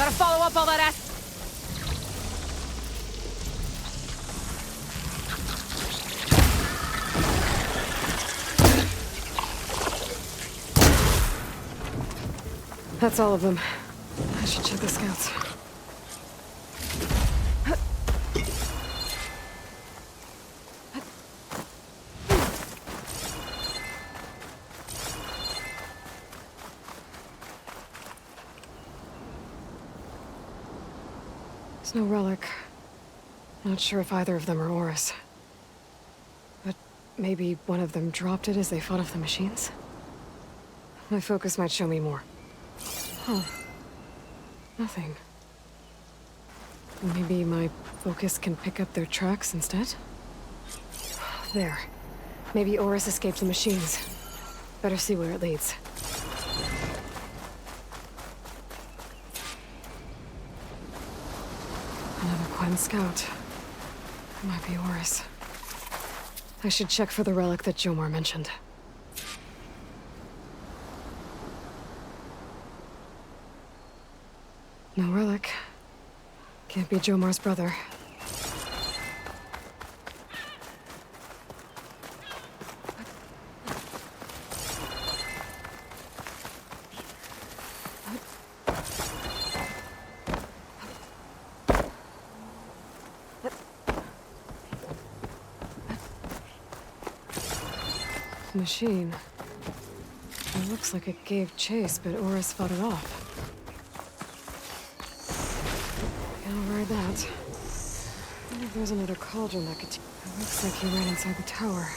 Gotta follow up all that ass. That's all of them. I should check the scouts. There's no relic. Not sure if either of them are Oris. But maybe one of them dropped it as they fought off the machines? My focus might show me more. Huh. Nothing. Maybe my focus can pick up their tracks instead? There. Maybe Oris escaped the machines. Better see where it leads. Another Quen scout. Might be Oris. I should check for the relic that Jomar mentioned. No relic. Can't be Jomar's brother. Machine. It looks like it gave chase, but Oris fought it off. I'll ride that. I wonder if there's another cauldron that could... It looks like he ran inside the tower.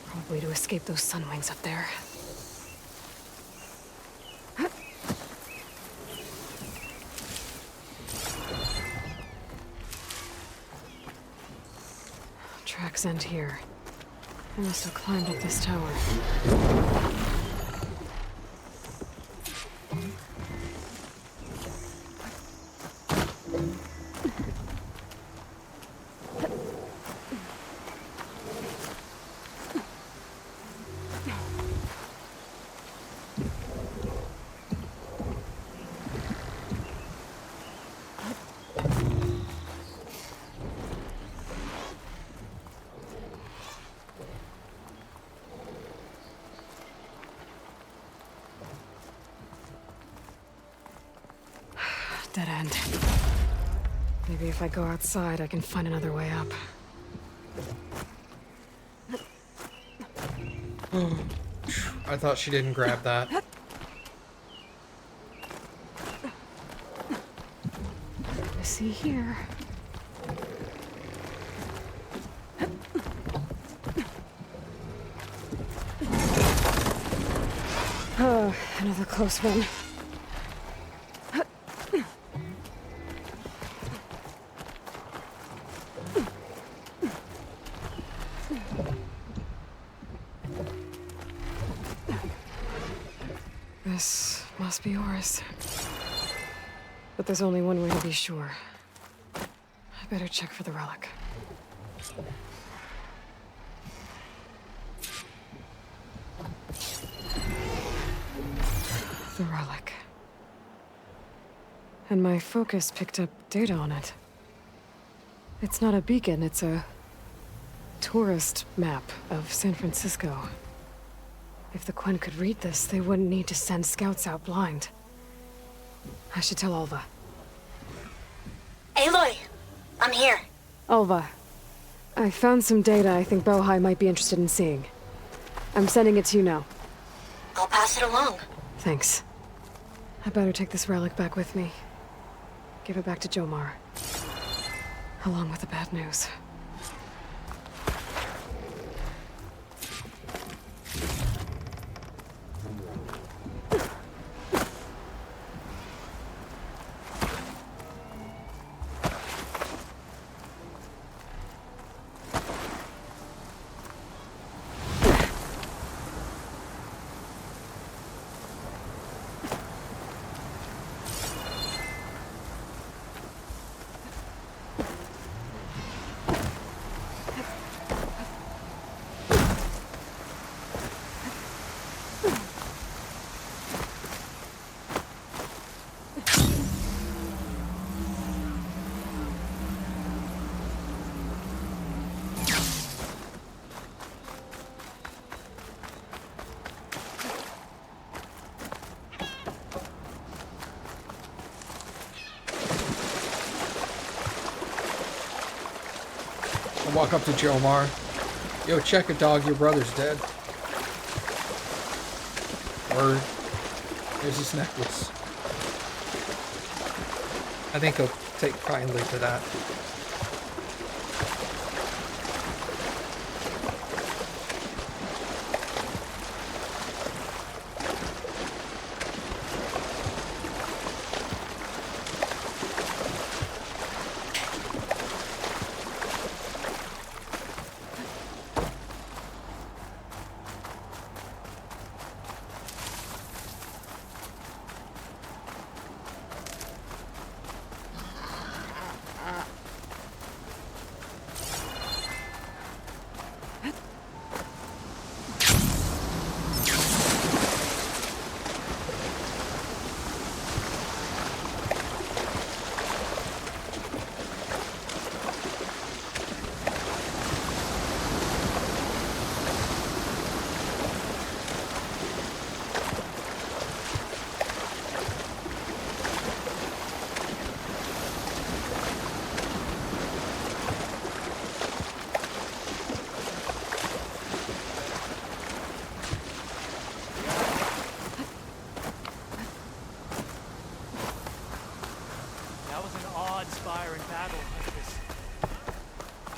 Probably to escape those sunwings up there. Tracks end here. I must have climbed up this tower. Dead end. Maybe if I go outside, I can find another way up. I thought she didn't grab that. I see here. Oh, another close one. This must be Oris. But there's only one way to be sure. I better check for the relic. The relic. And my focus picked up data on it. It's not a beacon, it's a tourist map of San Francisco. If the Quen could read this, they wouldn't need to send scouts out blind. I should tell Alva. Aloy! I'm here. Alva, I found some data I think Bohai might be interested in seeing. I'm sending it to you now. I'll pass it along. Thanks. I better take this relic back with me. Give it back to Jomar. Along with the bad news. Walk up to Jomar. Yo, check it, dog. Your brother's dead. Word. There's his necklace. I think he'll take kindly to that.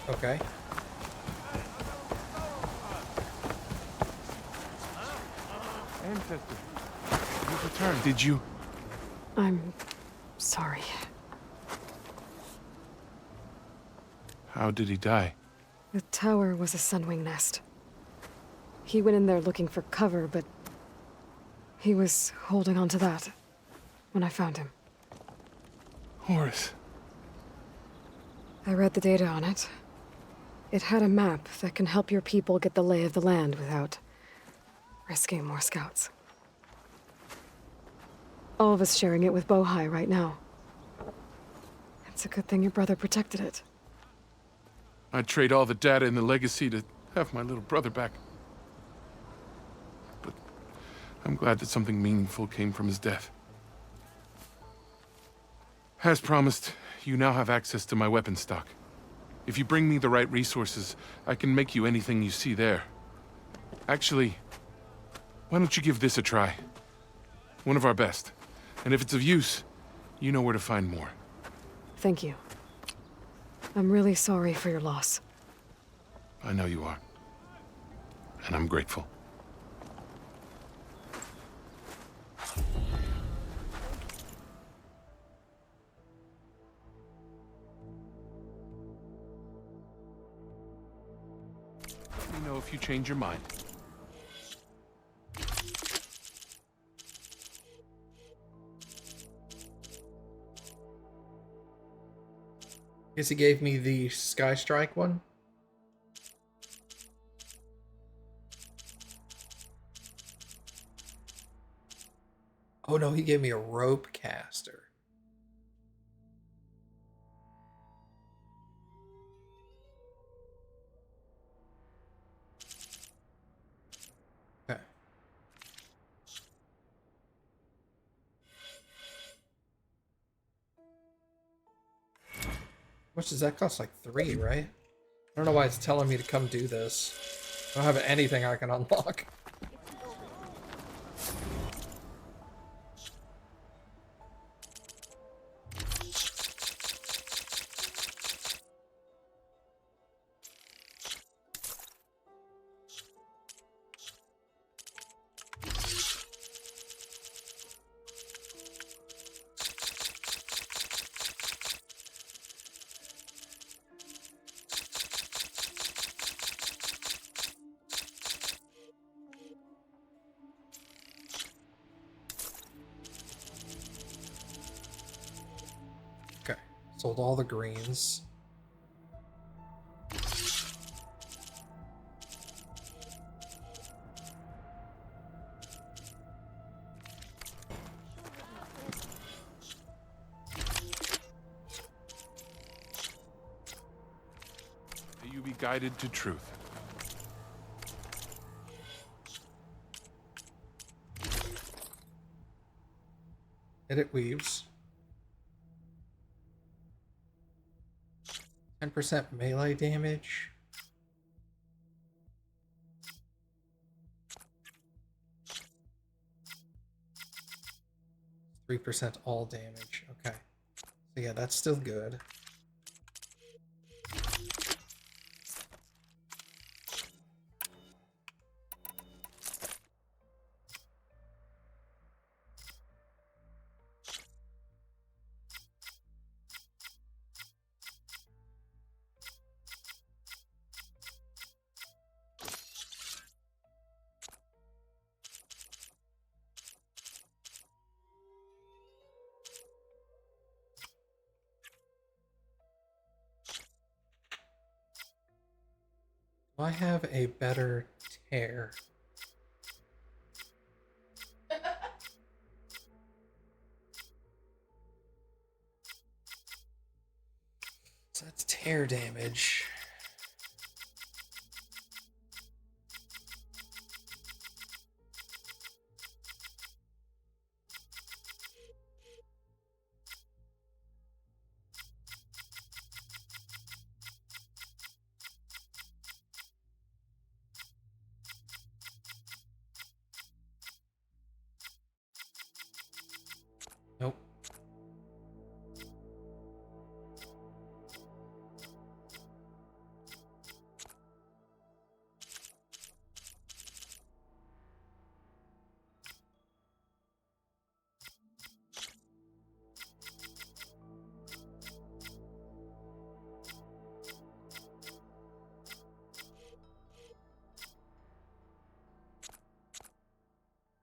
Okay. Ancestor, you've returned. Did you? I'm sorry. How did he die? The tower was a sunwing nest. He went in there looking for cover, but he was holding on to that when I found him. Horace. I read the data on it. It had a map that can help your people get the lay of the land without risking more scouts. All of us sharing it with Bohai right now. It's a good thing your brother protected it. I'd trade all the data in the legacy to have my little brother back. But I'm glad that something meaningful came from his death. As promised, you now have access to my weapon stock. If you bring me the right resources, I can make you anything you see there. Actually, why don't you give this a try? One of our best. And if it's of use, you know where to find more. Thank you. I'm really sorry for your loss. I know you are. And I'm grateful. Let me know if you change your mind. Guess he gave me the Sky Strike one. Oh no, he gave me a rope caster. Okay. How much does that cost? Like 3, right? I don't know why it's telling me to come do this. I don't have anything I can unlock. Okay, sold all the greens. May you be guided to truth. And it weaves. 10% melee damage. %3 all damage. Okay. So yeah, that's still good. Do I have a better tear? So that's tear damage. Nope.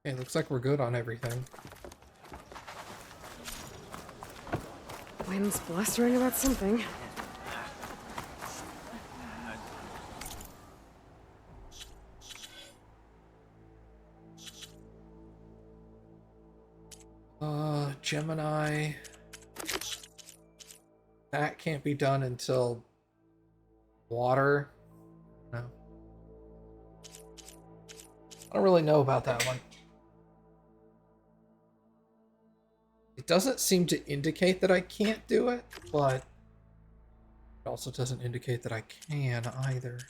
Okay, looks like we're good on everything. Wind's blustering about something. Gemini. That can't be done until water. No. I don't really know about that one. It doesn't seem to indicate that I can't do it, but it also doesn't indicate that I can either.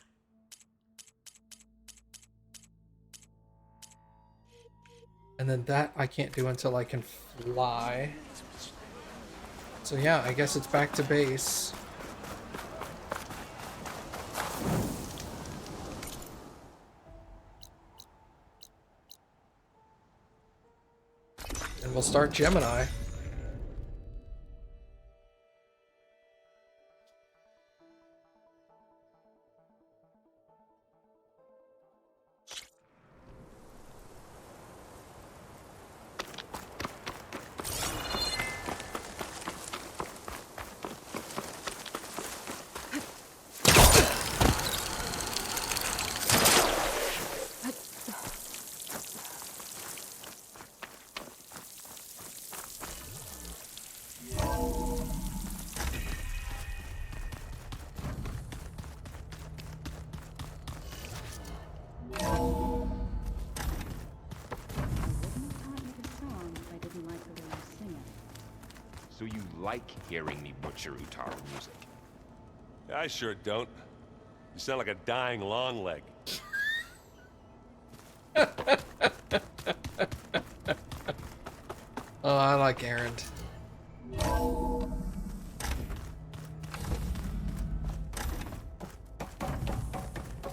And then that I can't do until I can fly. So yeah, I guess it's back to base. And we'll start Gemini. So you like hearing me butcher Utaru music? I sure don't. You sound like a dying long leg. Oh, I like Erend.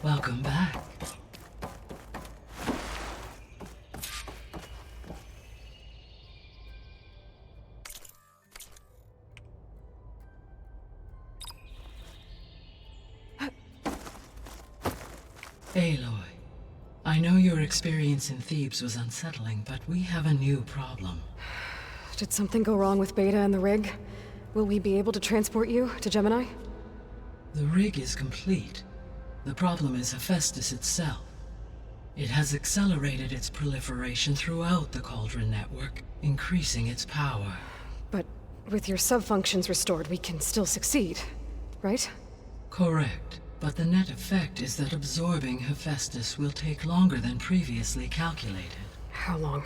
Welcome back. Aloy, I know your experience in Thebes was unsettling, but we have a new problem. Did something go wrong with Beta and the rig? Will we be able to transport you to Gemini? The rig is complete. The problem is Hephaestus itself. It has accelerated its proliferation throughout the Cauldron network, increasing its power. But with your sub-functions restored, we can still succeed, right? Correct. But the net effect is that absorbing Hephaestus will take longer than previously calculated. How long?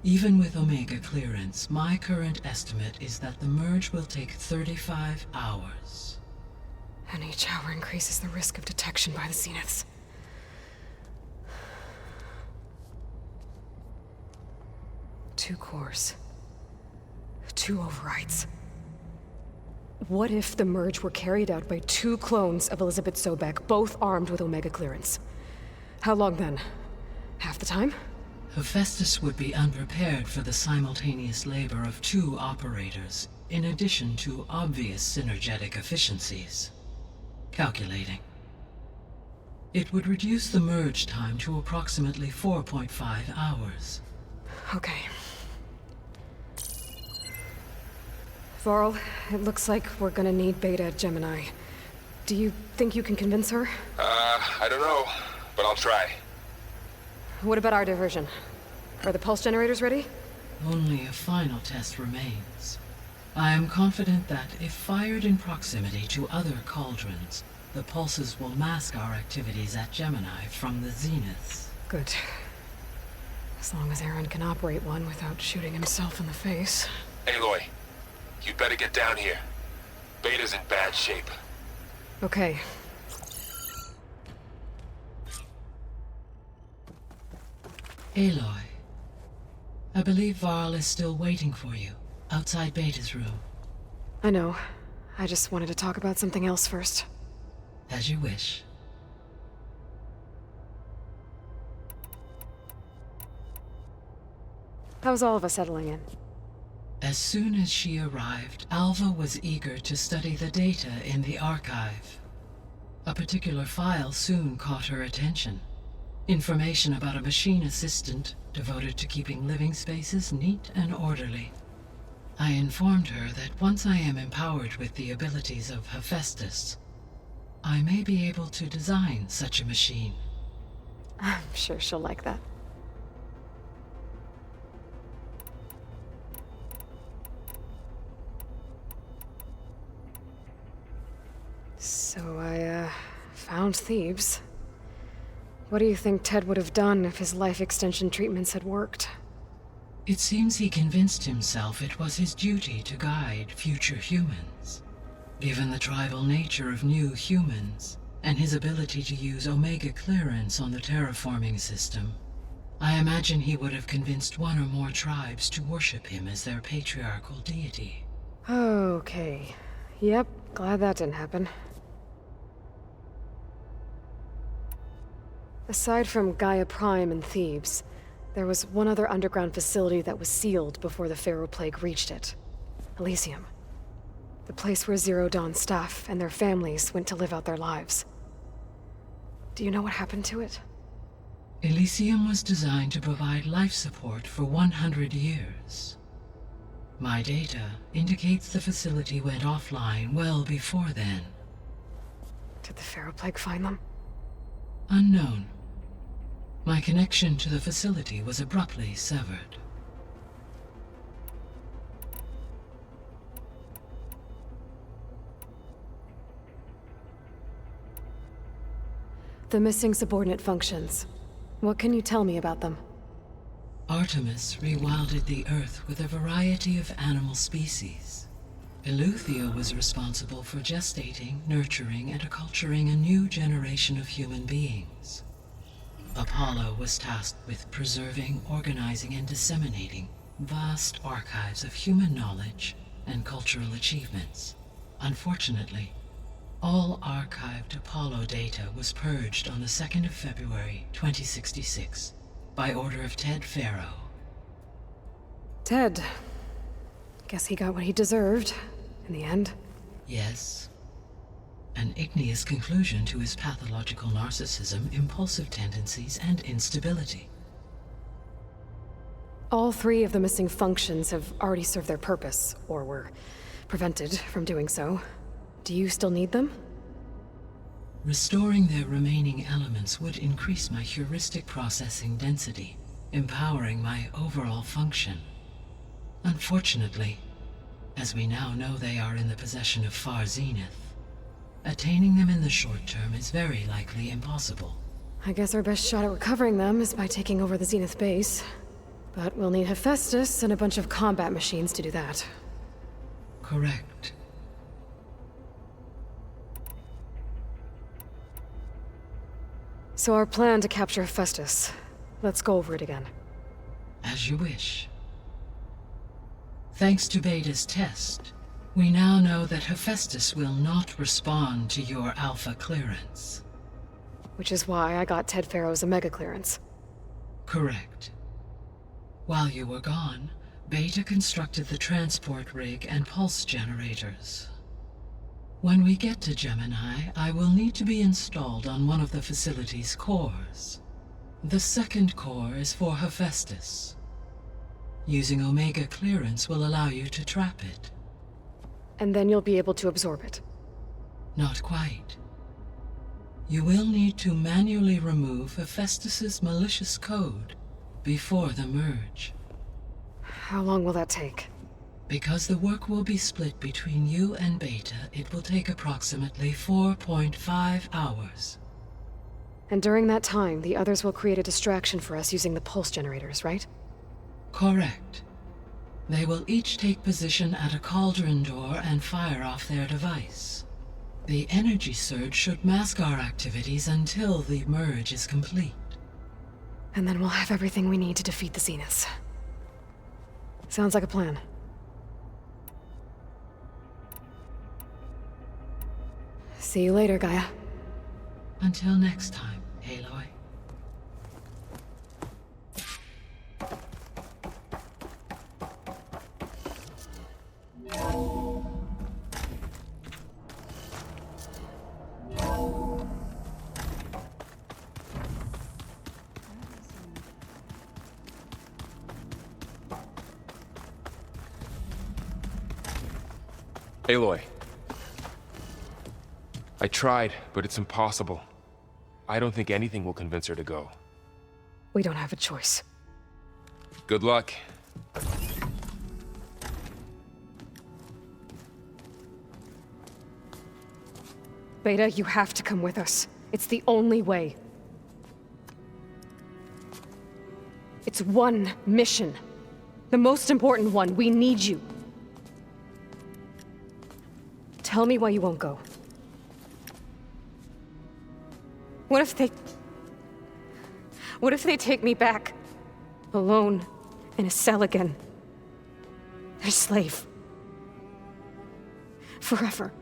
Even with Omega clearance, my current estimate is that the merge will take 35 hours. And each hour increases the risk of detection by the Zeniths. Two cores. Two overrides. What if the merge were carried out by two clones of Elizabeth Sobek, both armed with Omega clearance? How long then? Half the time? Hephaestus would be unprepared for the simultaneous labor of two operators, in addition to obvious synergetic efficiencies. Calculating. It would reduce the merge time to approximately 4.5 hours. Okay. Varl, it looks like we're gonna need Beta at Gemini. Do you think you can convince her? I don't know, but I'll try. What about our diversion? Are the pulse generators ready? Only a final test remains. I am confident that if fired in proximity to other cauldrons, the pulses will mask our activities at Gemini from the Zeniths. Good. As long as Aaron can operate one without shooting himself in the face. Aloy, you better get down here. Beta's in bad shape. Okay. Aloy, I believe Varl is still waiting for you, outside Beta's room. I know. I just wanted to talk about something else first. As you wish. How's all of us settling in? As soon as she arrived, Alva was eager to study the data in the archive. A particular file soon caught her attention. Information about a machine assistant devoted to keeping living spaces neat and orderly. I informed her that once I am empowered with the abilities of Hephaestus, I may be able to design such a machine. I'm sure she'll like that. So I, found Thebes. What do you think Ted would have done if his life extension treatments had worked? It seems he convinced himself it was his duty to guide future humans. Given the tribal nature of new humans, and his ability to use Omega clearance on the terraforming system, I imagine he would have convinced one or more tribes to worship him as their patriarchal deity. Okay. Yep, glad that didn't happen. Aside from Gaia Prime and Thebes, there was one other underground facility that was sealed before the Pharaoh Plague reached it. Elysium. The place where Zero Dawn staff and their families went to live out their lives. Do you know what happened to it? Elysium was designed to provide life support for 100 years. My data indicates the facility went offline well before then. Did the Pharaoh Plague find them? Unknown. My connection to the facility was abruptly severed. The missing subordinate functions. What can you tell me about them? Artemis rewilded the Earth with a variety of animal species. Eleuthia was responsible for gestating, nurturing, and acculturating a new generation of human beings. Apollo was tasked with preserving, organizing, and disseminating vast archives of human knowledge and cultural achievements. Unfortunately, all archived Apollo data was purged on the 2nd of February, 2066, by order of Ted Faro. Ted. Guess he got what he deserved, in the end. Yes. An igneous conclusion to his pathological narcissism, impulsive tendencies, and instability. All three of the missing functions have already served their purpose, or were prevented from doing so. Do you still need them? Restoring their remaining elements would increase my heuristic processing density, empowering my overall function. Unfortunately, as we now know they are in the possession of Far Zenith, attaining them in the short term is very likely impossible. I guess our best shot at recovering them is by taking over the Zenith base. But we'll need Hephaestus and a bunch of combat machines to do that. Correct. So our plan to capture Hephaestus. Let's go over it again. As you wish. Thanks to Beta's test, we now know that Hephaestus will not respond to your Alpha clearance. Which is why I got Ted Farrow's Omega clearance. Correct. While you were gone, Beta constructed the transport rig and pulse generators. When we get to Gemini, I will need to be installed on one of the facility's cores. The second core is for Hephaestus. Using Omega clearance will allow you to trap it. And then you'll be able to absorb it. Not quite. You will need to manually remove Hephaestus's malicious code before the merge. How long will that take? Because the work will be split between you and Beta, it will take approximately 4.5 hours. And during that time, the others will create a distraction for us using the pulse generators, right? Correct. They will each take position at a cauldron door and fire off their device. The energy surge should mask our activities until the merge is complete. And then we'll have everything we need to defeat the Zeniths. Sounds like a plan. See you later, Gaia. Until next time, Aloy. Aloy. I tried, but it's impossible. I don't think anything will convince her to go. We don't have a choice. Good luck. Beta, you have to come with us. It's the only way. It's one mission. The most important one. We need you. Tell me why you won't go. What if they take me back? Alone, in a cell again. Their slave. Forever.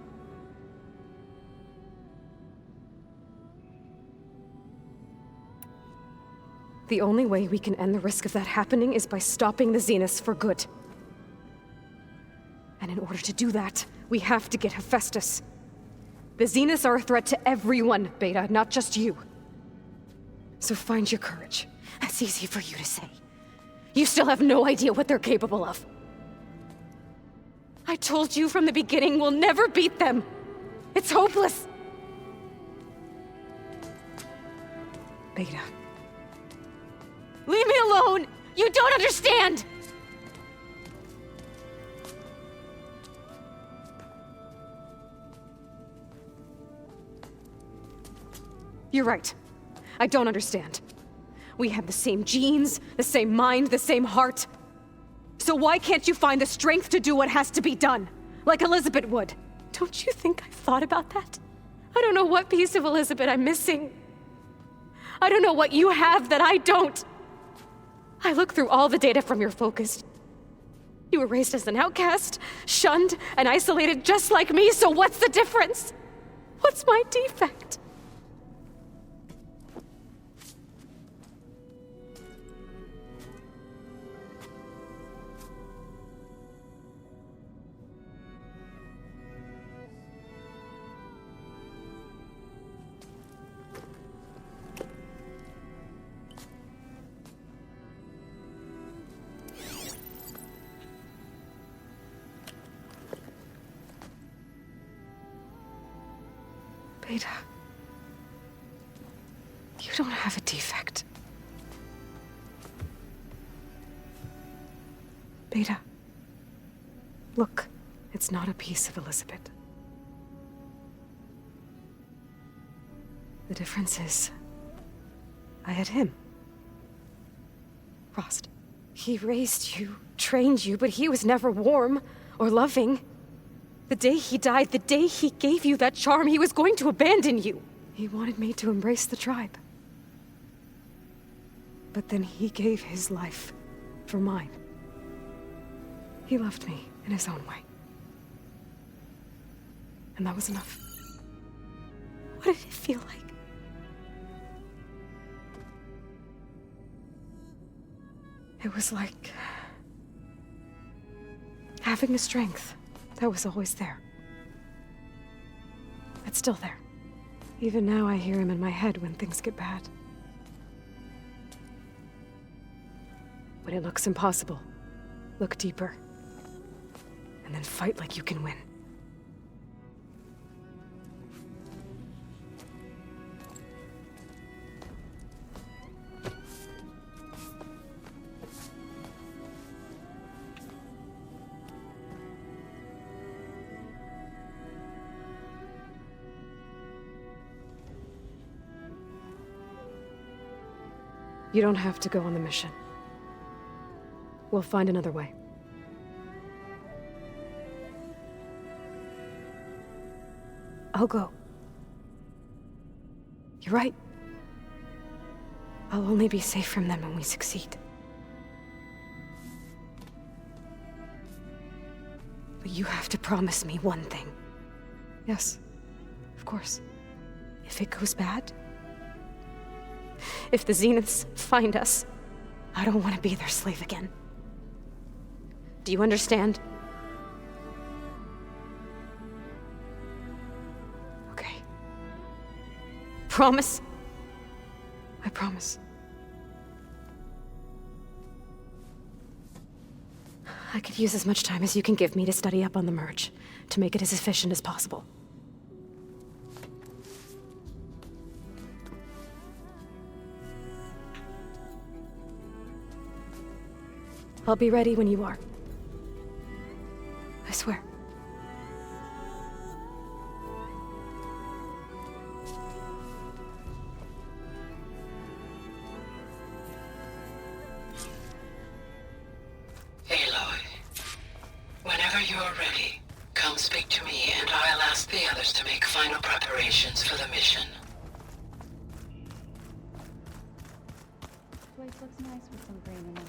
The only way we can end the risk of that happening is by stopping the Zeniths for good. And in order to do that, we have to get Hephaestus. The Zeniths are a threat to everyone, Beta, not just you. So find your courage. That's easy for you to say. You still have no idea what they're capable of. I told you from the beginning we'll never beat them. It's hopeless. Beta. Leave me alone! You don't understand! You're right. I don't understand. We have the same genes, the same mind, the same heart. So why can't you find the strength to do what has to be done? Like Elizabeth would. Don't you think I've thought about that? I don't know what piece of Elizabeth I'm missing. I don't know what you have that I don't. I look through all the data from your focus. You were raised as an outcast, shunned, and isolated just like me, so what's the difference? What's my defect? Beta, you don't have a defect. Beta, look, it's not a piece of Elizabeth. The difference is, I had him. Rost. He raised you, trained you, but he was never warm or loving. The day he died, the day he gave you that charm, he was going to abandon you. He wanted me to embrace the tribe. But then he gave his life for mine. He loved me in his own way. And that was enough. What did it feel like? It was like having a strength that was always there. It's still there. Even now I hear him in my head when things get bad. When it looks impossible, look deeper. And then fight like you can win. You don't have to go on the mission. We'll find another way. I'll go. You're right. I'll only be safe from them when we succeed. But you have to promise me one thing. Yes, of course. If it goes bad, if the Zeniths find us, I don't want to be their slave again. Do you understand? Okay. Promise? I promise. I could use as much time as you can give me to study up on the merge, to make it as efficient as possible. I'll be ready when you are. I swear. Aloy, whenever you're ready, come speak to me and I'll ask the others to make final preparations for the mission. Place looks nice with some green in it.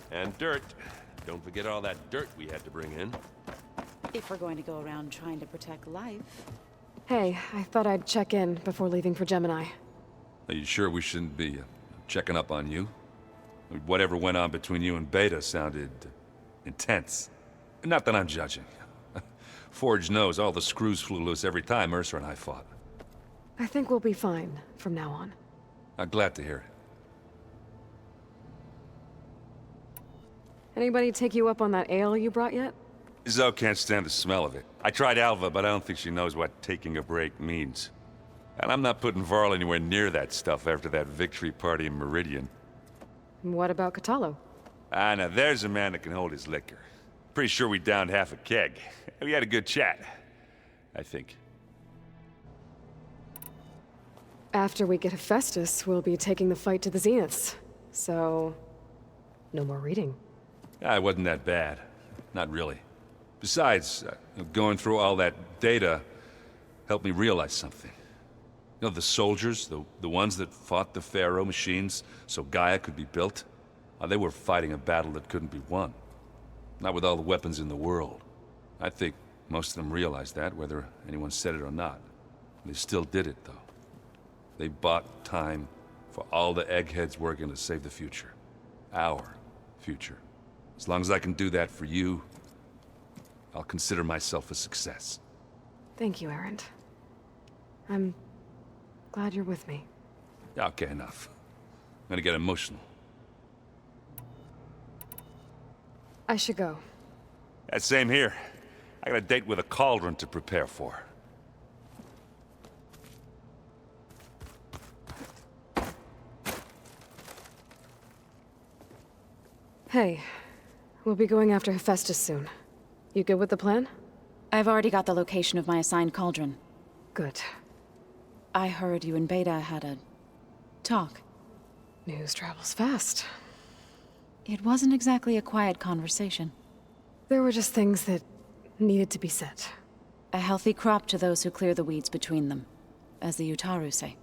And dirt. Don't forget all that dirt we had to bring in. If we're going to go around trying to protect life. Hey, I thought I'd check in before leaving for Gemini. Are you sure we shouldn't be checking up on you? I mean, whatever went on between you and Beta sounded intense. Not that I'm judging. Forge knows all the screws flew loose every time Mercer and I fought. I think we'll be fine from now on. I'm glad to hear it. Anybody take you up on that ale you brought yet? Zoe can't stand the smell of it. I tried Alva, but I don't think she knows what taking a break means. And I'm not putting Varl anywhere near that stuff after that victory party in Meridian. What about Catalo? Ah, now there's a man that can hold his liquor. Pretty sure we downed half a keg. We had a good chat, I think. After we get Hephaestus, we'll be taking the fight to the Zeniths. So, no more reading. Ah, it wasn't that bad. Not really. Besides, going through all that data helped me realize something. You know, the soldiers, the ones that fought the Pharaoh machines so Gaia could be built, they were fighting a battle that couldn't be won. Not with all the weapons in the world. I think most of them realized that, whether anyone said it or not. They still did it, though. They bought time for all the eggheads working to save the future. Our future. As long as I can do that for you, I'll consider myself a success. Thank you, Erend. I'm glad you're with me. Okay, enough. I'm gonna get emotional. I should go. That same here. I got a date with a cauldron to prepare for. Hey, we'll be going after Hephaestus soon. You good with the plan? I've already got the location of my assigned cauldron. Good. I heard you and Beta had a talk. News travels fast. It wasn't exactly a quiet conversation. There were just things that needed to be said. A healthy crop to those who clear the weeds between them, as the Utaru say.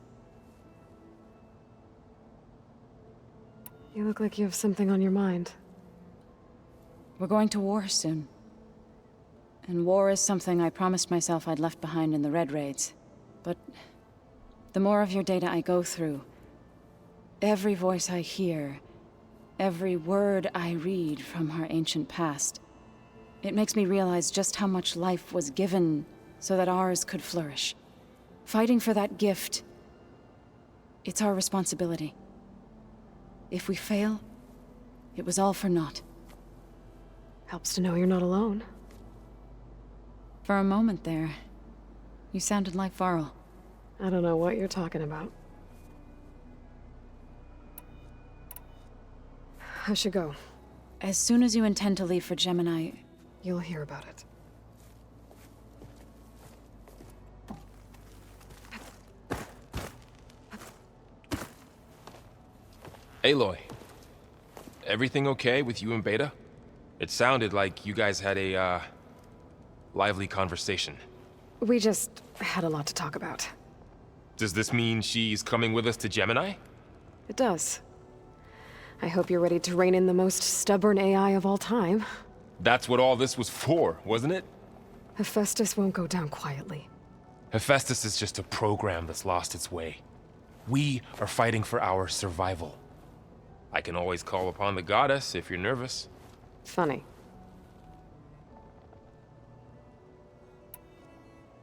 You look like you have something on your mind. We're going to war soon. And war is something I promised myself I'd left behind in the Red Raids. But the more of your data I go through, every voice I hear, every word I read from our ancient past, it makes me realize just how much life was given so that ours could flourish. Fighting for that gift, it's our responsibility. If we fail, it was all for naught. Helps to know you're not alone. For a moment there, you sounded like Varl. I don't know what you're talking about. I should go. As soon as you intend to leave for Gemini, You'll hear about it. Aloy, everything okay with you and Beta? It sounded like you guys had a, lively conversation. We just had a lot to talk about. Does this mean she's coming with us to Gemini? It does. I hope you're ready to rein in the most stubborn AI of all time. That's what all this was for, wasn't it? Hephaestus won't go down quietly. Hephaestus is just a program that's lost its way. We are fighting for our survival. I can always call upon the goddess if you're nervous. Funny.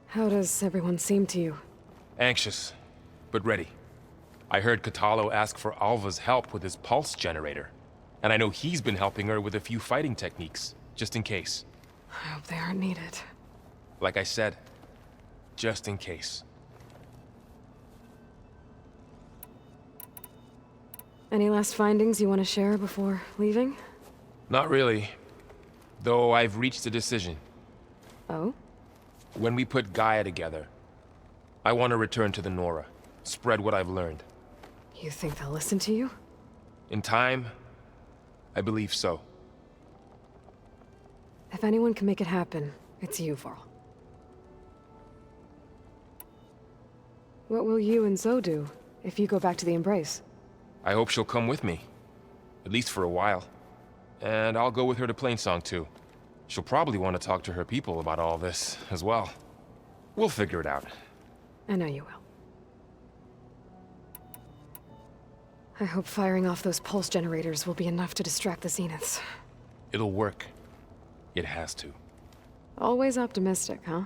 How does everyone seem to you? Anxious, but ready. I heard Katalo ask for Alva's help with his pulse generator, and I know he's been helping her with a few fighting techniques, just in case. I hope they aren't needed. Like I said, just in case. Any last findings you want to share before leaving? Not really, though I've reached a decision. Oh? When we put Gaia together, I want to return to the Nora, spread what I've learned. You think they'll listen to you? In time, I believe so. If anyone can make it happen, it's you, Varl. What will you and Zoe do if you go back to the Embrace? I hope she'll come with me, at least for a while. And I'll go with her to Plainsong too. She'll probably want to talk to her people about all this as well. We'll figure it out. I know you will. I hope firing off those pulse generators will be enough to distract the Zeniths. It'll work. It has to. Always optimistic, huh?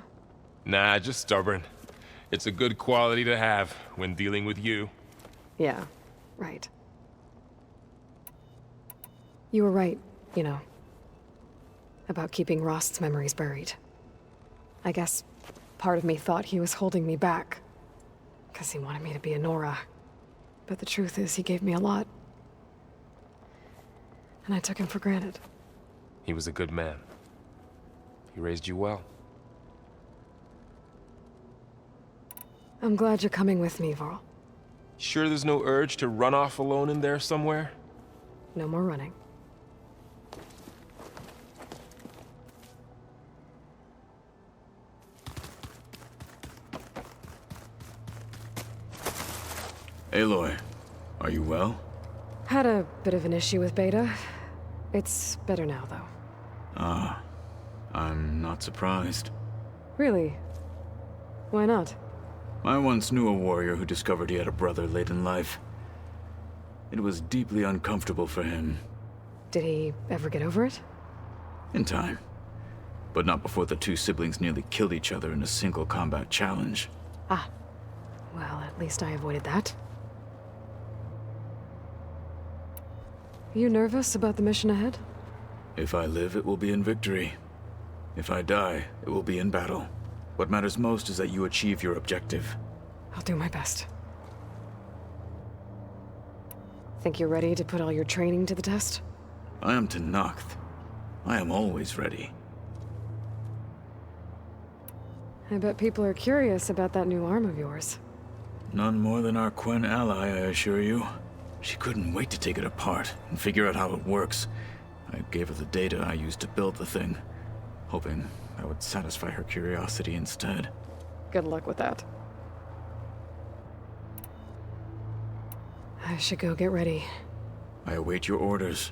Nah, just stubborn. It's a good quality to have when dealing with you. Yeah, right. You were right, you know, about keeping Rost's memories buried. I guess part of me thought he was holding me back, because he wanted me to be a Nora. But the truth is, he gave me a lot. And I took him for granted. He was a good man. He raised you well. I'm glad you're coming with me, Varl. Sure there's no urge to run off alone in there somewhere? No more running. Aloy, are you well? Had a bit of an issue with Beta. It's better now, though. Ah, I'm not surprised. Really? Why not? I once knew a warrior who discovered he had a brother late in life. It was deeply uncomfortable for him. Did he ever get over it? In time. But not before the two siblings nearly killed each other in a single combat challenge. Ah. Well, at least I avoided that. You nervous about the mission ahead? If I live, it will be in victory. If I die, it will be in battle. What matters most is that you achieve your objective. I'll do my best. Think you're ready to put all your training to the test? I am Tenakth. I am always ready. I bet people are curious about that new arm of yours. None more than our Quen ally, I assure you. She couldn't wait to take it apart and figure out how it works. I gave her the data I used to build the thing, hoping that would satisfy her curiosity instead. Good luck with that. I should go get ready. I await your orders.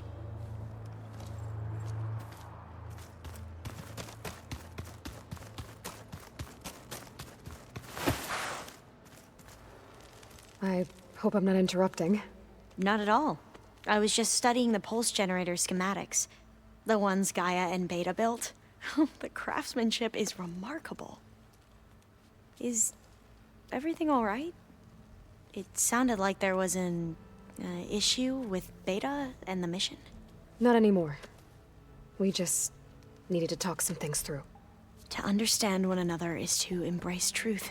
I hope I'm not interrupting. Not at all. I was just studying the pulse generator schematics. The ones Gaia and Beta built. The craftsmanship is remarkable. Is everything all right? It sounded like there was an issue with Beta and the mission. Not anymore. We just needed to talk some things through. To understand one another is to embrace truth.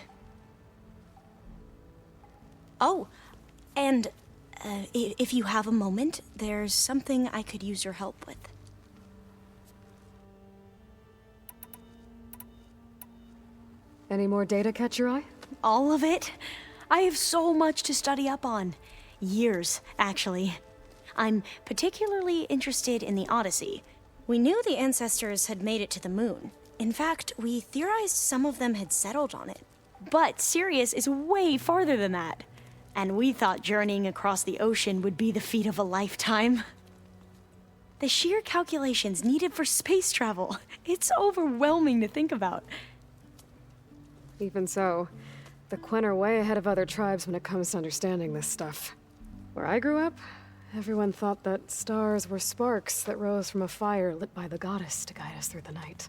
Oh, and if you have a moment, there's something I could use your help with. Any more data catch your eye? All of it? I have so much to study up on. Years, actually. I'm particularly interested in the Odyssey. We knew the ancestors had made it to the moon. In fact, we theorized some of them had settled on it. But Sirius is way farther than that. And we thought journeying across the ocean would be the feat of a lifetime. The sheer calculations needed for space travel, it's overwhelming to think about. Even so, the Quen are way ahead of other tribes when it comes to understanding this stuff. Where I grew up, everyone thought that stars were sparks that rose from a fire lit by the goddess to guide us through the night.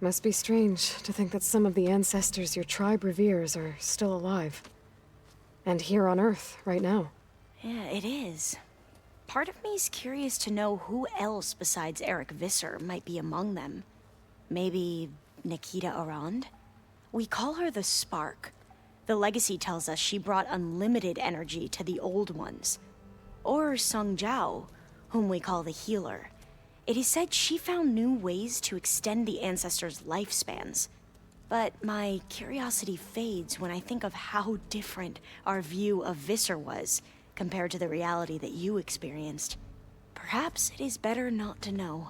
Must be strange to think that some of the ancestors your tribe reveres are still alive. And here on Earth, right now. Yeah, it is. Part of me's curious to know who else besides Eric Visser might be among them. Maybe Nikita Arand? We call her the Spark. The legacy tells us she brought unlimited energy to the old ones. Or Sung Jiao, whom we call the Healer. It is said she found new ways to extend the ancestors' lifespans. But my curiosity fades when I think of how different our view of Visser was compared to the reality that you experienced. Perhaps it is better not to know.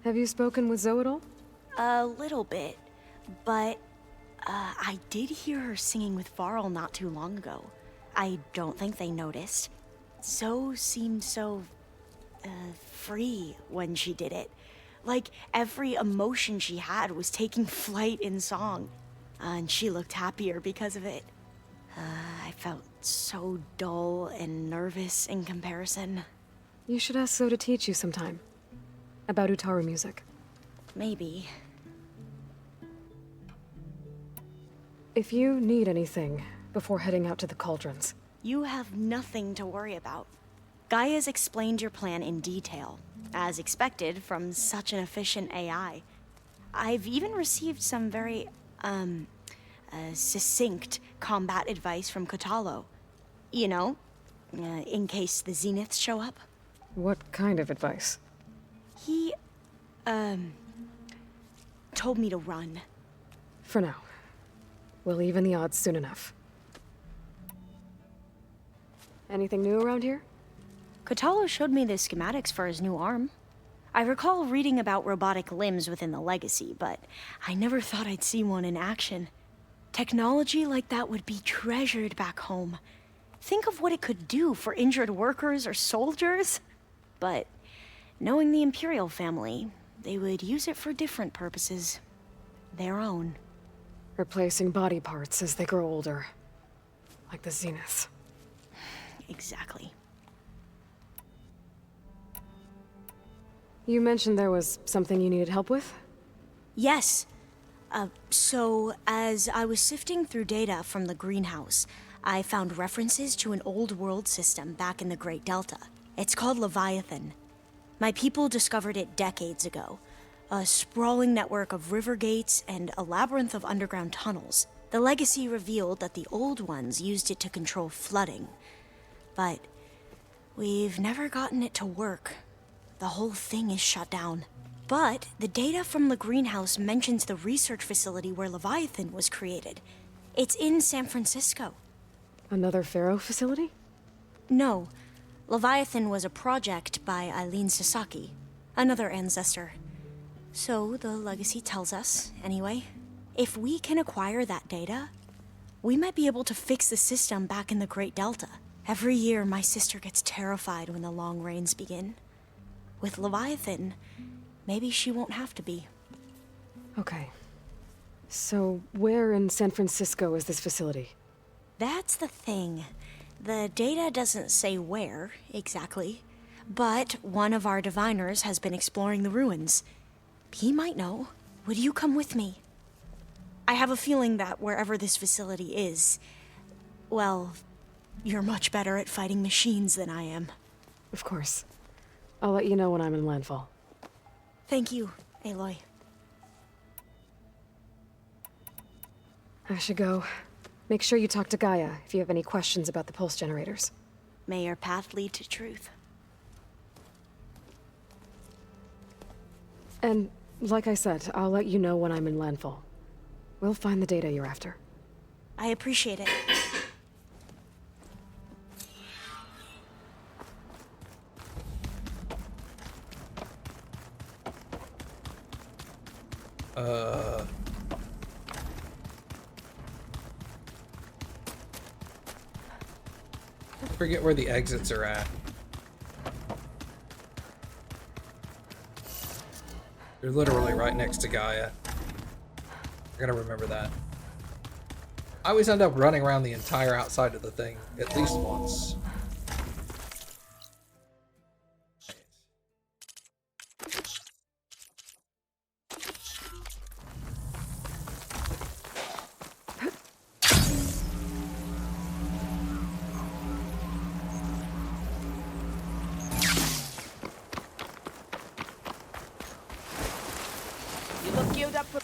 Have you spoken with Zoe at all? A little bit, but I did hear her singing with Varl not too long ago. I don't think they noticed. Zoe seemed so free when she did it. Like every emotion she had was taking flight in song. And she looked happier because of it. I felt so dull and nervous in comparison. You should ask Zoe to teach you sometime. About Utaru music. Maybe. If you need anything before heading out to the cauldrons. You have nothing to worry about. Gaia's explained your plan in detail, as expected from such an efficient AI. I've even received some very, succinct combat advice from Kotalo. You know, in case the Zeniths show up. What kind of advice? He, told me to run. For now. We'll even the odds soon enough. Anything new around here? Kotalo showed me the schematics for his new arm. I recall reading about robotic limbs within the Legacy, but I never thought I'd see one in action. Technology like that would be treasured back home. Think of what it could do for injured workers or soldiers. But knowing the Imperial family, they would use it for different purposes. Their own. Replacing body parts as they grow older. Like the Zeniths. Exactly. You mentioned there was something you needed help with? Yes. So, as I was sifting through data from the greenhouse, I found references to an old world system back in the Great Delta. It's called Leviathan. My people discovered it decades ago. A sprawling network of river gates and a labyrinth of underground tunnels. The Legacy revealed that the old ones used it to control flooding. But We've never gotten it to work. The whole thing is shut down. But the data from the greenhouse mentions the research facility where Leviathan was created. It's in San Francisco. Another Pharaoh facility? No. Leviathan was a project by Eileen Sasaki, another ancestor. So the legacy tells us, anyway. If we can acquire that data, we might be able to fix the system back in the Great Delta. Every year, my sister gets terrified when the long rains begin. With Leviathan, maybe she won't have to be. Okay. So, where in San Francisco is this facility? That's the thing. The data doesn't say where, exactly. But one of our diviners has been exploring the ruins. He might know. Would you come with me? I have a feeling that wherever this facility is, well, you're much better at fighting machines than I am. Of course. I'll let you know when I'm in landfall. Thank you, Aloy. I should go. Make sure you talk to Gaia if you have any questions about the pulse generators. May your path lead to truth. And, like I said, I'll let you know when I'm in landfall. We'll find the data you're after. I appreciate it. I forget where the exits are at. They're literally right next to Gaia. I gotta remember that. I always end up running around the entire outside of the thing at least once. You look geared up for...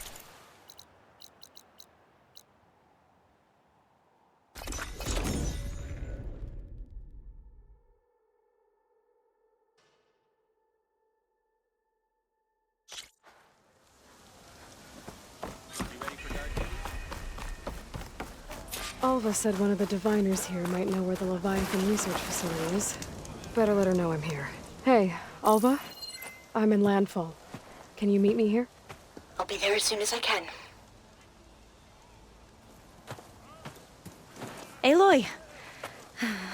Alva said one of the diviners here might know where the Leviathan research facility is. Better let her know I'm here. Hey, Alva? I'm in landfall. Can you meet me here? I'll be there as soon as I can. Aloy!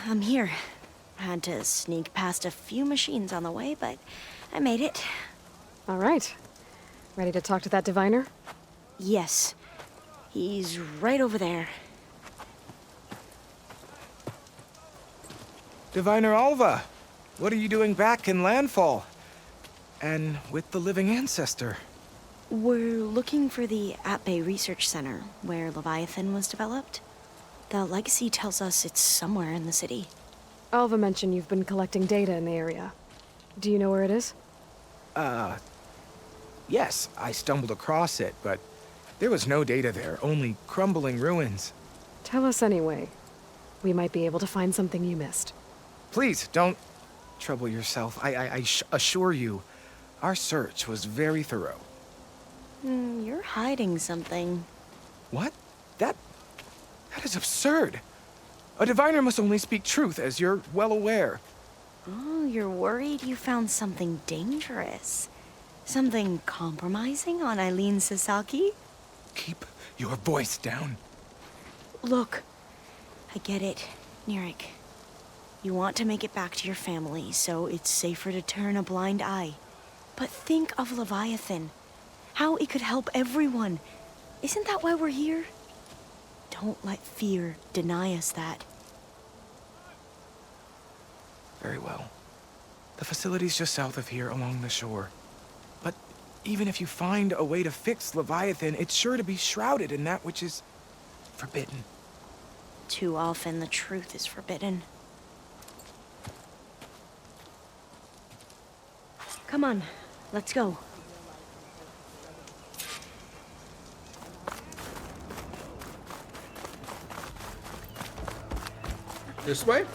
I'm here. Had to sneak past a few machines on the way, but I made it. All right. Ready to talk to that diviner? Yes. He's right over there. Diviner Alva, what are you doing back in landfall? And with the living ancestor? We're looking for the At-Bay Research Center, where Leviathan was developed. The legacy tells us it's somewhere in the city. Alva mentioned you've been collecting data in the area. Do you know where it is? Yes, I stumbled across it, but there was no data there, only crumbling ruins. Tell us anyway. We might be able to find something you missed. Please, don't trouble yourself. I assure you, our search was very thorough. You're hiding something. What? That is absurd. A diviner must only speak truth, as you're well aware. Oh, you're worried you found something dangerous? Something compromising on Eileen Sasaki? Keep your voice down. Look, I get it, Nirik. You want to make it back to your family, so it's safer to turn a blind eye. But think of Leviathan. How it could help everyone. Isn't that why we're here? Don't let fear deny us that. Very well. The facility's just south of here, along the shore. But even if you find a way to fix Leviathan, it's sure to be shrouded in that which is forbidden. Too often the truth is forbidden. Come on, let's go. This way?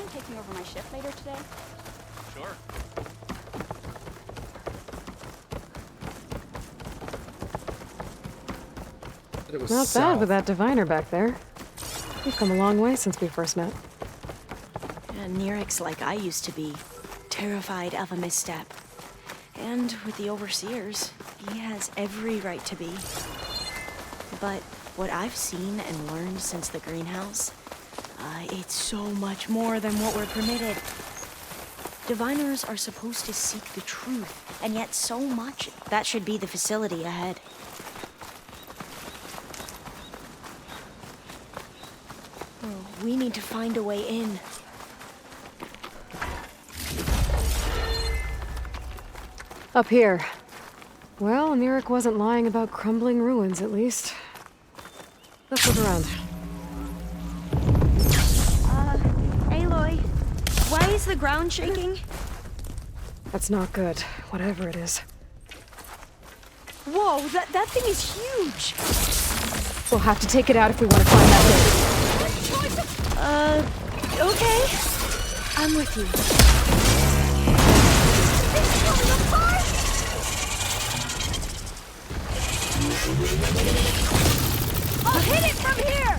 mind taking over my shift later today? Sure. It was Not south. bad with that diviner back there. We've come a long way since we first met. And Nerek's like I used to be, terrified of a misstep. And with the Overseers, he has every right to be. But what I've seen and learned since the greenhouse, it's so much more than what we're permitted. Diviners are supposed to seek the truth, and yet so much that should be the facility ahead. Oh, we need to find a way in. Up here. Well, Nerek wasn't lying about crumbling ruins, at least. Let's look around. Aloy, why is the ground shaking? That's not good, whatever it is. Whoa, that thing is huge! We'll have to take it out if we want to find that thing. Okay. I'm with you. It's coming apart! I'll hit it from here!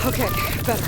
Okay, better.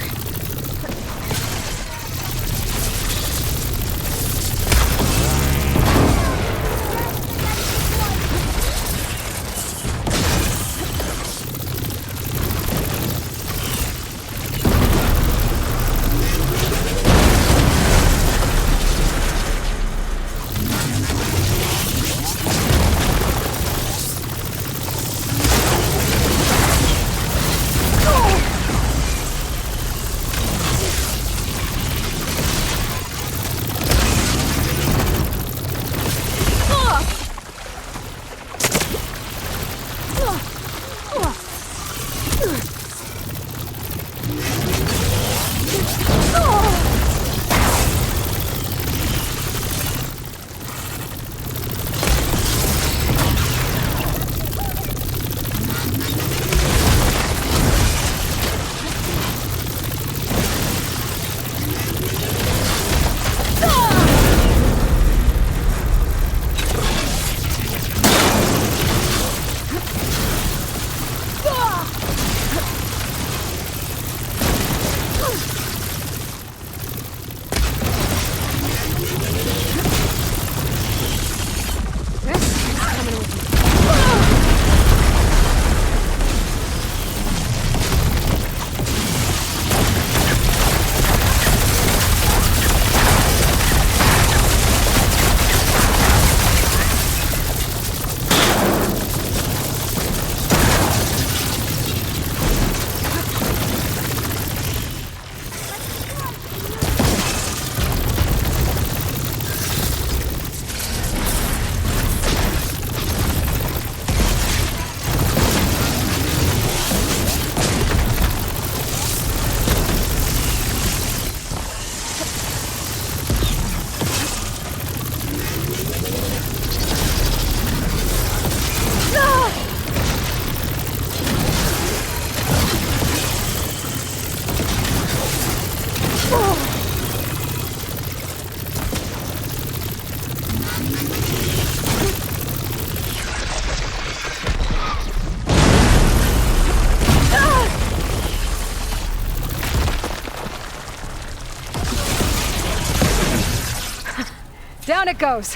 Down it goes.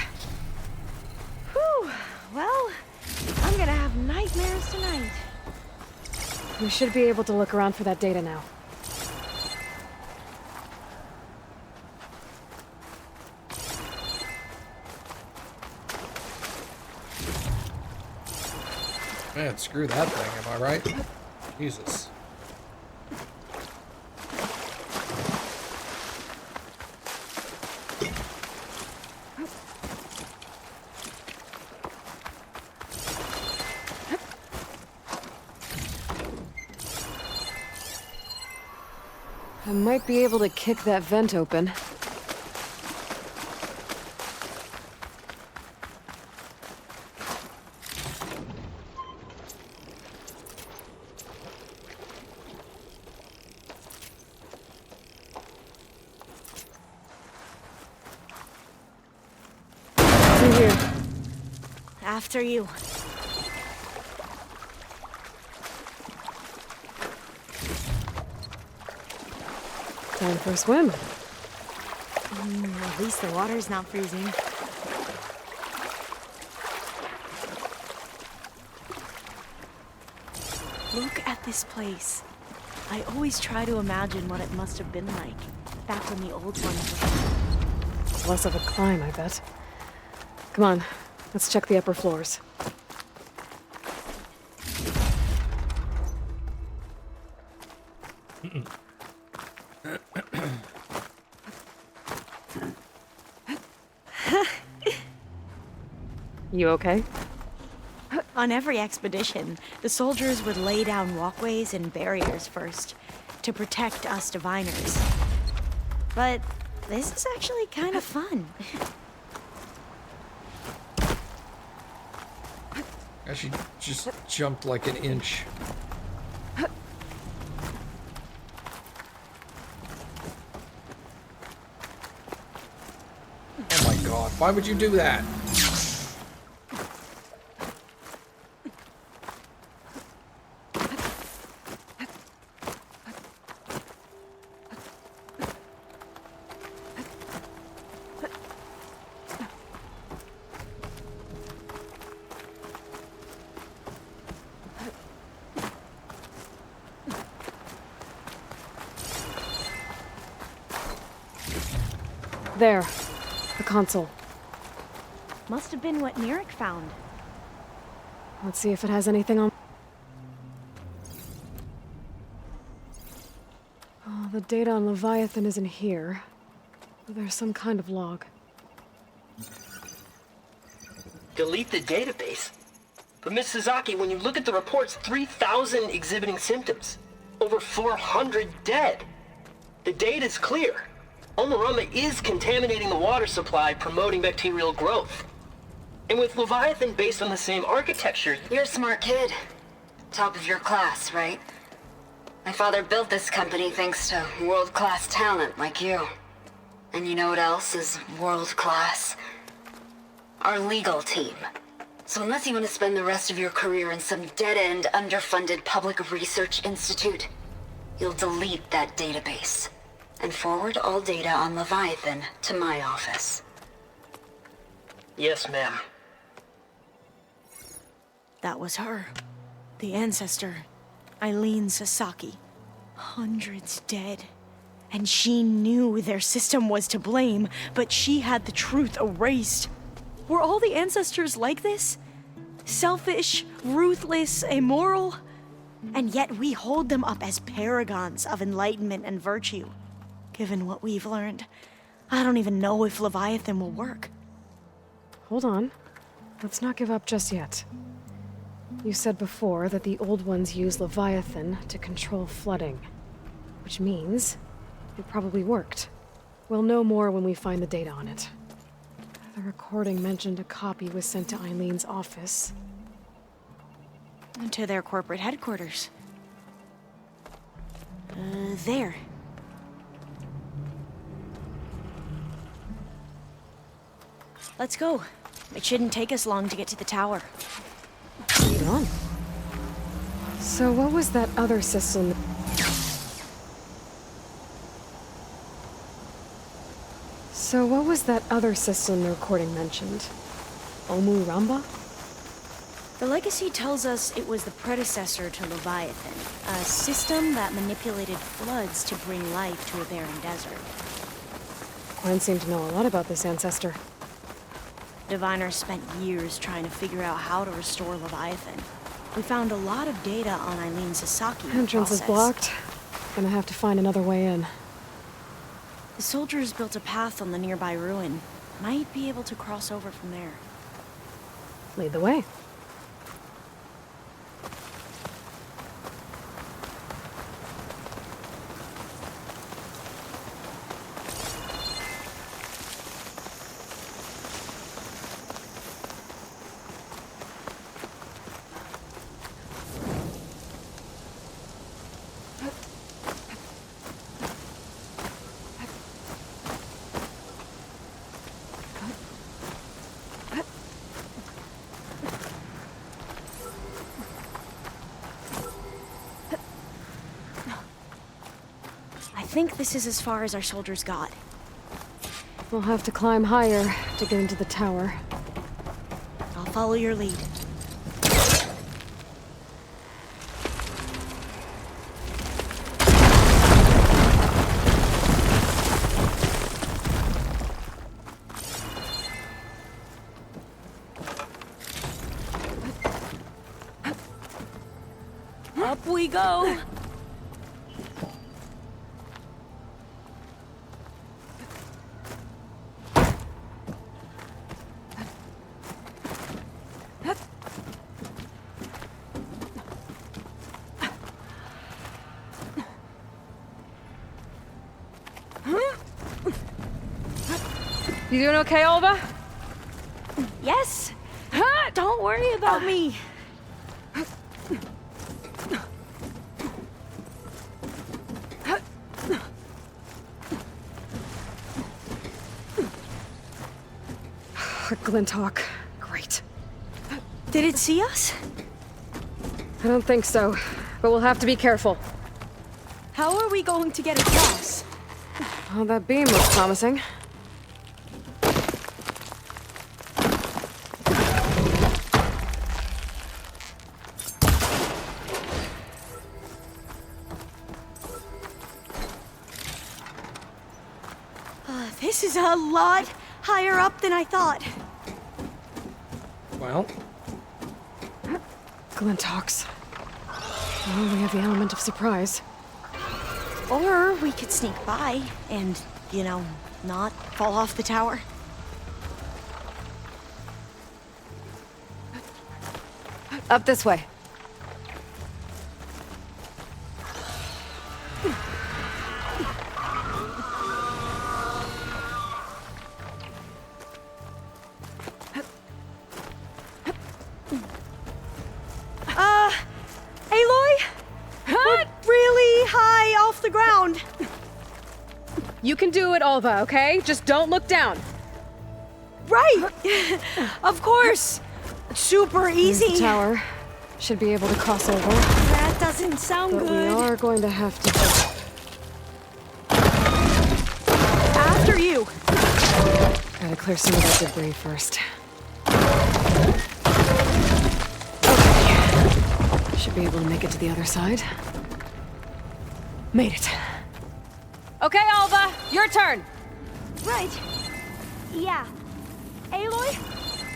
Whew. Well, I'm gonna have nightmares tonight. We should be able to look around for that data now. Man, screw that thing, am I right? Jesus. I might be able to kick that vent open. Through here. After you. Time for a swim. At least the water's not freezing. Look at this place. I always try to imagine what it must have been like back when the old ones were. It's less of a climb, I bet. Come on, let's check the upper floors. You okay? On every expedition, the soldiers would lay down walkways and barriers first to protect us diviners. But this is actually kind of fun. She just jumped like an inch. Oh my god, why would you do that? There. The console. Must have been what Neric found. Let's see if it has anything on... Oh, the data on Leviathan isn't here. There's some kind of log. Delete the database? But Miss Sasaki, when you look at the reports, 3,000 exhibiting symptoms. Over 400 dead. The data's clear. Omarama is contaminating the water supply, promoting bacterial growth. And with Leviathan based on the same architecture... You're a smart kid. Top of your class, right? My father built this company thanks to world-class talent like you. And you know what else is world-class? Our legal team. So unless you want to spend the rest of your career in some dead-end, underfunded public research institute, you'll delete that database and forward all data on Leviathan to my office. Yes, ma'am. That was her. The ancestor, Eileen Sasaki. Hundreds dead. And she knew their system was to blame, but she had the truth erased. Were all the ancestors like this? Selfish, ruthless, immoral? And yet we hold them up as paragons of enlightenment and virtue. Given what we've learned, I don't even know if Leviathan will work. Hold on. Let's not give up just yet. You said before that the old ones use Leviathan to control flooding. Which means it probably worked. We'll know more when we find the data on it. The recording mentioned a copy was sent to Eileen's office. To their corporate headquarters. There. Let's go. It shouldn't take us long to get to the tower. Lead on. So what was that other system? The recording mentioned? Omu Ramba? The legacy tells us it was the predecessor to Leviathan, a system that manipulated floods to bring life to a barren desert. Gwen seemed to know a lot about this ancestor. Diviners spent years trying to figure out how to restore Leviathan. We found a lot of data on Eileen Sasaki in the Entrance is process. blocked. Gonna have to find another way in. The soldiers built a path on the nearby ruin. Might be able to cross over from there. Lead the way. think this is as far as our soldiers got. We'll have to climb higher to get into the tower. I'll follow your lead. Up we go! You doing okay, Alva? Yes! Don't worry about me. Glinthawk. Great. Did it see us? I don't think so, but we'll have to be careful. How are we going to get across? Well, that beam looks promising. This is a lot higher up than I thought. Well, Glinthawks. Well, we have the element of surprise. Or we could sneak by and, you know, not fall off the tower. Up this way. Aloy? We're really high off the ground. You can do it, Alva, okay? Just don't look down. Right! Of course! Super easy. Here's the tower. Should be able to cross over. That doesn't sound But good. we are going to have to... After you. Gotta clear some of that debris first. Okay. Should be able to make it to the other side. Made it. Okay, Alva, your turn. Right. Yeah. Aloy,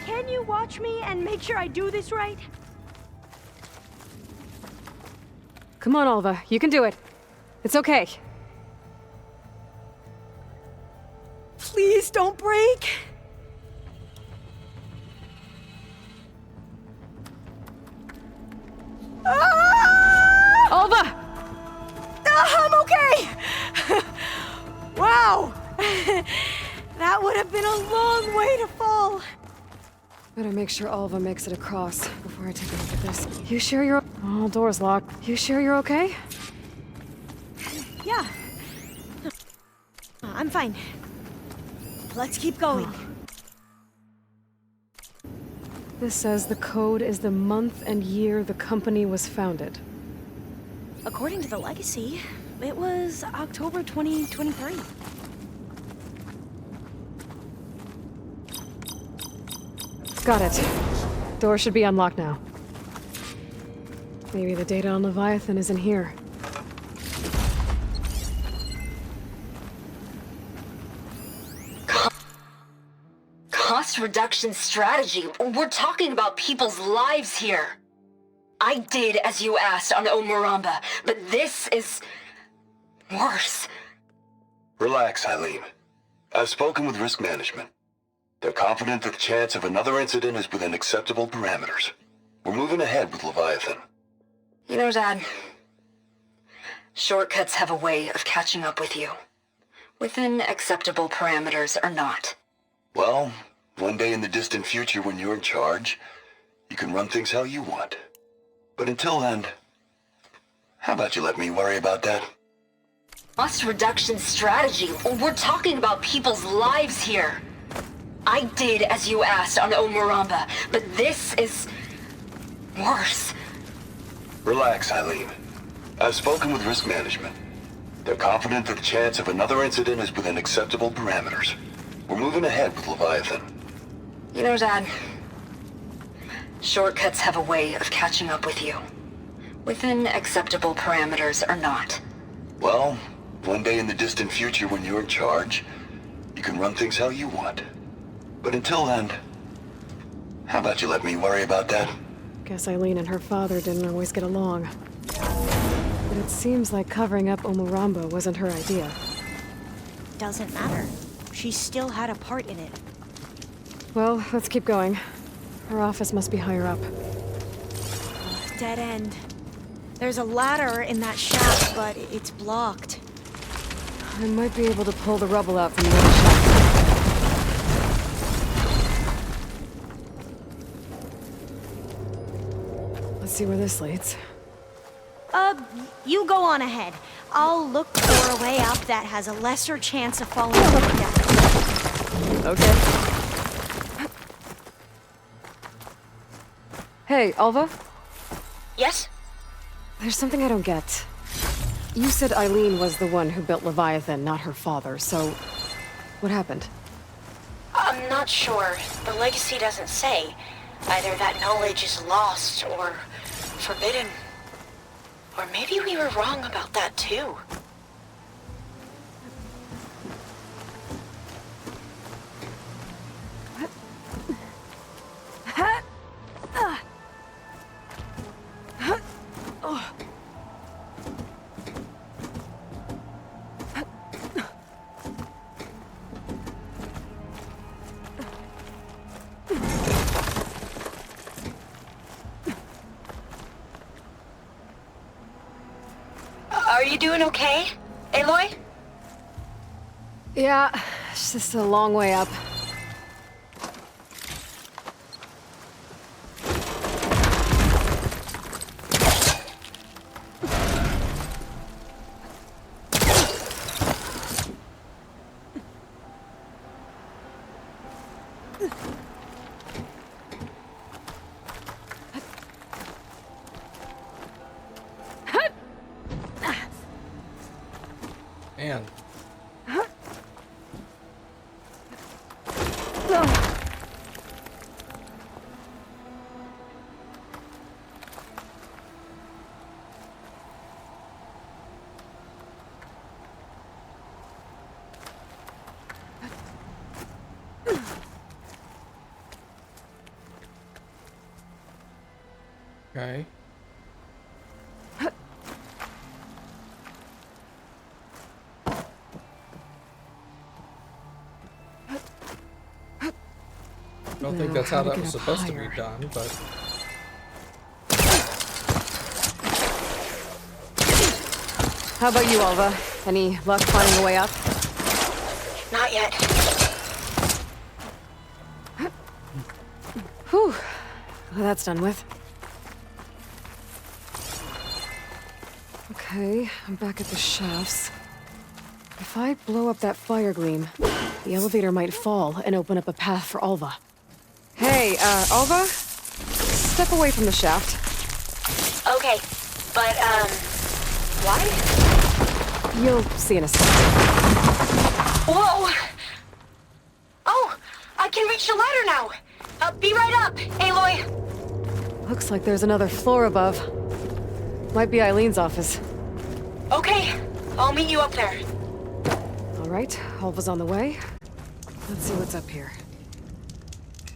can you watch me and make sure I do this right? Come on, Alva, you can do it. It's okay. Please don't break. Ah! Alva! I'm okay! Wow! That would have been a long way to fall. Better make sure Alva makes it across before I take a look at this. You sure you're... Oh, door's locked. You sure you're okay? Yeah. I'm fine. Let's keep going. This says the code is the month and year the company was founded. According to the legacy, it was October 2023. Got it. Door should be unlocked now. Maybe the data on Leviathan is in here. Cost reduction strategy. We're talking about people's lives here. I did as you asked on Omaramba, but this is worse. Relax, Eileen. I've spoken with risk management. They're confident that the chance of another incident is within acceptable parameters. We're moving ahead with Leviathan. You know, Dad, shortcuts have a way of catching up with you. Within acceptable parameters or not. Well, one day in the distant future when you're in charge, you can run things how you want. But until then, how about you let me worry about that? Cost reduction strategy. We're talking about people's lives here. I did as you asked on Omaramba, but this is worse. Relax, Eileen. I've spoken with risk management. They're confident that the chance of another incident is within acceptable parameters. We're moving ahead with Leviathan. You know, Dad, shortcuts have a way of catching up with you. Within acceptable parameters or not. Well, one day in the distant future when you're in charge, you can run things how you want. But until then, how about you let me worry about that? Guess Eileen and her father didn't always get along. But it seems like covering up Umurambo wasn't her idea. Doesn't matter. She still had a part in it. Well, let's keep going. Her office must be higher up. Dead end. There's a ladder in that shaft, but it's blocked. I might be able to pull the rubble out from the other shaft. Let's see where this leads. You go on ahead. I'll look for a way up that has a lesser chance of falling down. Okay. Hey, Alva? Yes? There's something I don't get. You said Eileen was the one who built Leviathan, not her father, so... what happened? I'm not sure. The legacy doesn't say. Either that knowledge is lost or forbidden. Or maybe we were wrong about that too. Are you doing okay, Aloy? Yeah, it's just a long way up. Man. Okay. I don't think that's how that was supposed to be done, but... How about you, Alva? Any luck finding a way up? Not yet. Whew. Well, that's done with. Okay, I'm back at the shafts. If I blow up that fire gleam, the elevator might fall and open up a path for Alva. Hey, Alva? Step away from the shaft. Okay, but, why? You'll see in a second. Whoa! Oh, I can reach the ladder now! Be right up, Aloy! Looks like there's another floor above. Might be Eileen's office. Okay, I'll meet you up there. All right, Alva's on the way. Let's see what's up here.